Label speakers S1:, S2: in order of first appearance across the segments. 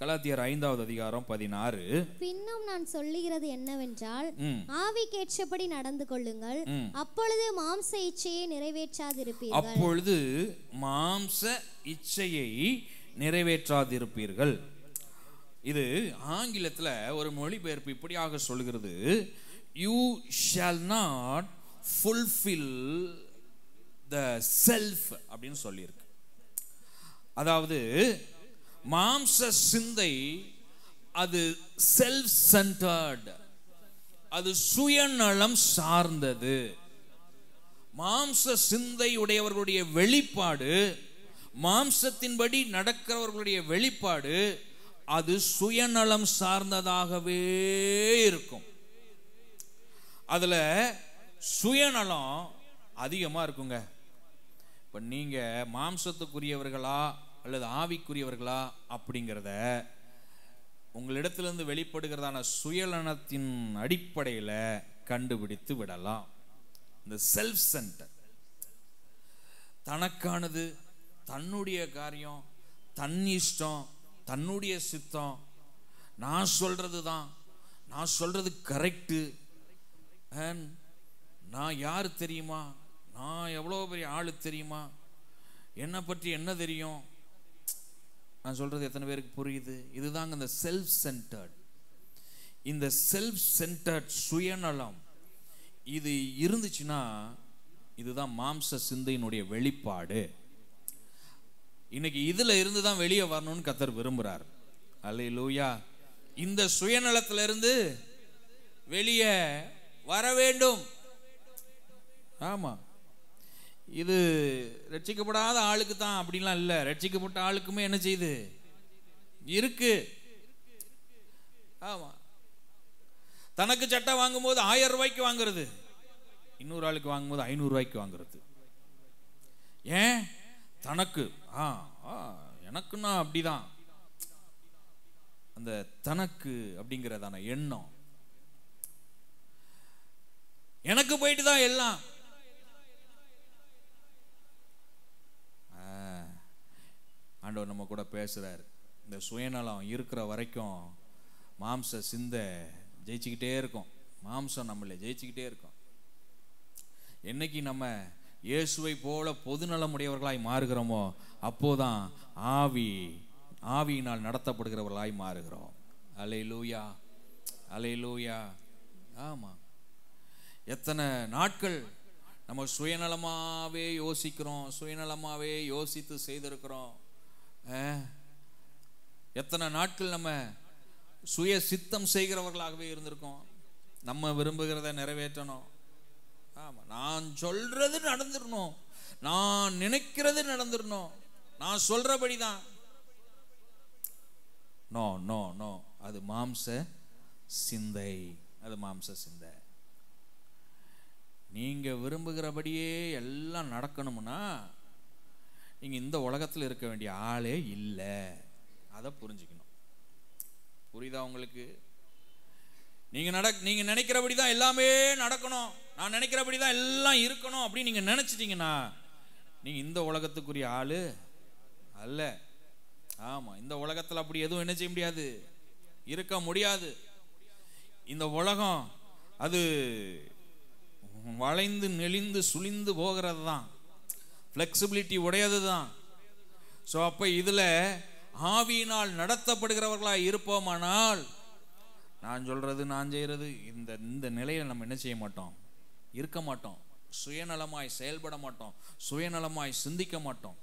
S1: கலாத்தியர் 5வது அதிகாரம் 16.
S2: பின்னும் நான் சொல்லுகிறது என்னவென்றால், ஆவிக்கேற்றபடி நடந்து கொள்ளுங்கள், அப்பொழுது மாம்ச இச்சையை நிறைவேற்றாதிருப்பீர்கள்.
S1: அப்பொழுது மாம்ச இச்சையை நிறைவேற்றாதிருப்பீர்கள். இது ஆங்கிலத்தில் ஒரு மொழிபெயர்ப்பு இப்படியாக சொல்கிறது, you shawl not fulfil the self அப்படின்னு சொல்லியிருக்கு. அதாவது மாம்ச சிந்தை அது செல்ஃப் சென்டர்டு, அது சுயநலம் சார்ந்தது. மாம்ச சிந்தை உடையவர்களுடைய வெளிப்பாடு, மாம்சத்தின்படி நடக்கிறவர்களுடைய வெளிப்பாடு அது சுயநலம் சார்ந்ததாகவே இருக்கும். அதுல சுயநலம் அதிகமா இருக்குங்க. இப்ப நீங்க மாம்சத்துக்குரியவர்களா அல்லது ஆவிக்குரியவர்களா அப்படிங்கிறத உங்களிடத்திலிருந்து வெளிப்படுகிறதான சுயநலத்தின் அடிப்படையில் கண்டுபிடித்து விடலாம். இந்த செல்ஃப் சென்டர், தனக்கானது, தன்னுடைய காரியம், தன் இஷ்டம், தன்னுடைய சித்தம், நான் சொல்றது தான், நான் சொல்றது கரெக்டு, நான் யாரு தெரியுமா, நான் எவ்வளோ பெரிய ஆளு தெரியுமா, என்னை பற்றி என்ன தெரியும், நான் சொல்றது எத்தனை பேருக்கு புரியுது? இதுதாங்க இந்த செல்ஃப் சென்டர்ட். இந்த செல்ஃப் சென்டர்ட் சுயநலம் இது இருந்துச்சுன்னா இதுதான் மாம்ச சிந்தையினுடைய வெளிப்பாடு. இன்னைக்கு இதுல இருந்து தான் வெளியே வரணும்னு கர்த்தர் விரும்புறார். அல்லேலூயா. இந்த சுயநலத்தில இருந்து வெளியே வர வேண்டும். ஆமா, இது ரட்சிக்கப்படாத ஆளுக்கு தான் அப்படின்லாம் இல்லை, ரட்சிக்கப்பட்ட ஆளுக்குமே என்ன செய்யுது இருக்கு. ஆமா, தனக்கு சட்டை வாங்கும்போது 1000 ரூபாய்க்கு வாங்குறது, இன்னொரு ஆளுக்கு வாங்கும்போது 500 ரூபாய்க்கு வாங்குறது. ஏன்? தனக்கு எனக்குன்னா அப்படிதான். அந்த தனக்கு அப்படிங்கிறதான எண்ணம் எனக்கு போயிட்டு தான் எல்லாம். ஆண்டவர் நம்ம கூட பேசுறாரு. இந்த சுயநலம் இருக்கிற வரைக்கும் மாம்ச சிந்தை ஜெயிச்சுக்கிட்டே இருக்கும், மாம்சம் நம்மளை ஜெயிச்சுக்கிட்டே இருக்கும். என்னைக்கு நம்ம இயேசுவை போல பொதுநலம் உடையவர்களாய் மாறுகிறோமோ அப்போதான் ஆவியினால் நடத்தப்படுகிறவர்களாய் மாறுகிறோம். அல்லேலூயா, அல்லேலூயா. ஆமா, எத்தனை நாட்கள் நம்ம சுயநலமாவே யோசிக்கிறோம், சுயநலமாவே யோசித்து செய்திருக்கிறோம். எத்தனை நாட்கள் நம்ம சுய சித்தம் செய்கிறவர்களாகவே இருந்திருக்கோம். நம்ம விரும்புகிறத நிறைவேற்றணும். ஆமா, நான் சொல்றது நடந்துடணும், நான் நினைக்கிறது நடந்துடணும், நான் சொல்றபடிதான். நோ நோ நோ, அது மாம்ச சிந்தை, அது மாம்ச சிந்தை. நீங்க விரும்புகிறபடியே எல்லாம் நடக்கணும்னா நீங்க இந்த உலகத்தில் இருக்க வேண்டிய ஆளே இல்லை. அதை புரிஞ்சுக்கணும். புரியுதா உங்களுக்கு? நீங்க நினைக்கிறபடிதான் எல்லாமே நடக்கணும், நான் நினைக்கிறபடிதான் எல்லாம் இருக்கணும் அப்படின்னு நீங்க நினைச்சிட்டீங்கன்னா நீங்க இந்த உலகத்துக்குரிய ஆளு அல்ல. ஆமா, இந்த உலகத்துல அப்படி எதுவும் என்ன செய்ய முடியாது, இருக்க முடியாது. இந்த உலகம் அது வளைந்து நெளிந்து சுழிந்து போகிறது தான், ஃப்ளெக்சிபிலிட்டி உடையது தான். ஸோ அப்போ இதில் ஆவியினால் நடத்தப்படுகிறவர்களாக இருப்போமானால் நான் சொல்றது நான் செய்கிறது இந்த நிலையில் நம்ம என்ன செய்ய மாட்டோம், இருக்க மாட்டோம். சுயநலமாய் செயல்பட மாட்டோம், சுயநலமாய் சிந்திக்க மாட்டோம்.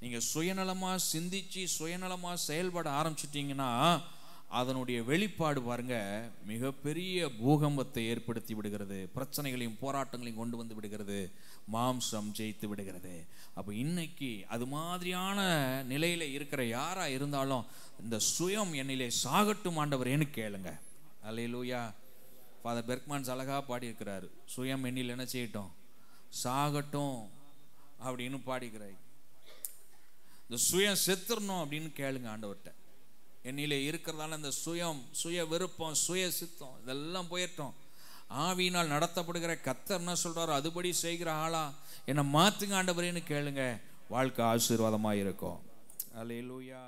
S1: நீங்கள் சுயநலமாக சிந்திச்சு சுயநலமாக செயல்பட ஆரம்பிச்சிட்டிங்கன்னா அதனுடைய வெளிப்பாடு பாருங்க மிகப்பெரிய பூகம்பத்தை ஏற்படுத்தி விடுகிறது, பிரச்சனைகளையும் போராட்டங்களையும் கொண்டு வந்து விடுகிறது, மாம்சம் ஜெயித்து விடுகிறது. அப்போ இன்னைக்கு அது மாதிரியான நிலையில இருக்கிற யாரா இருந்தாலும் இந்த சுயம் என்னிலே சாகட்டும் ஆண்டவரேன்னு கேளுங்க. அல்லேலூயா. ஃபாதர் பெர்க்மன்ஸ் அழகா பாடியிருக்கிறாரு, சுயம் என்னில் என்ன செய்யட்டும், சாகட்டும் அப்படின்னு பாடிக்கிறார். இந்த சுயம் செத்துறணும் அப்படின்னு கேளுங்க ஆண்டவர்கிட்ட. என்னிலே இருக்கிறதால இந்த சுயம், சுய விருப்பம், சுய சித்தம் இதெல்லாம் போயிட்டோம். ஆவியினால் நடத்தப்படுகிற கர்த்தர் என்ன சொல்றாரோ அதுபடி செய்கிற ஆளா என்னை மாத்துங்க ஆண்டவரேன்னு கேளுங்க. வாழ்க்கை ஆசீர்வாதமாக இருக்கும். அல்லேலூயா.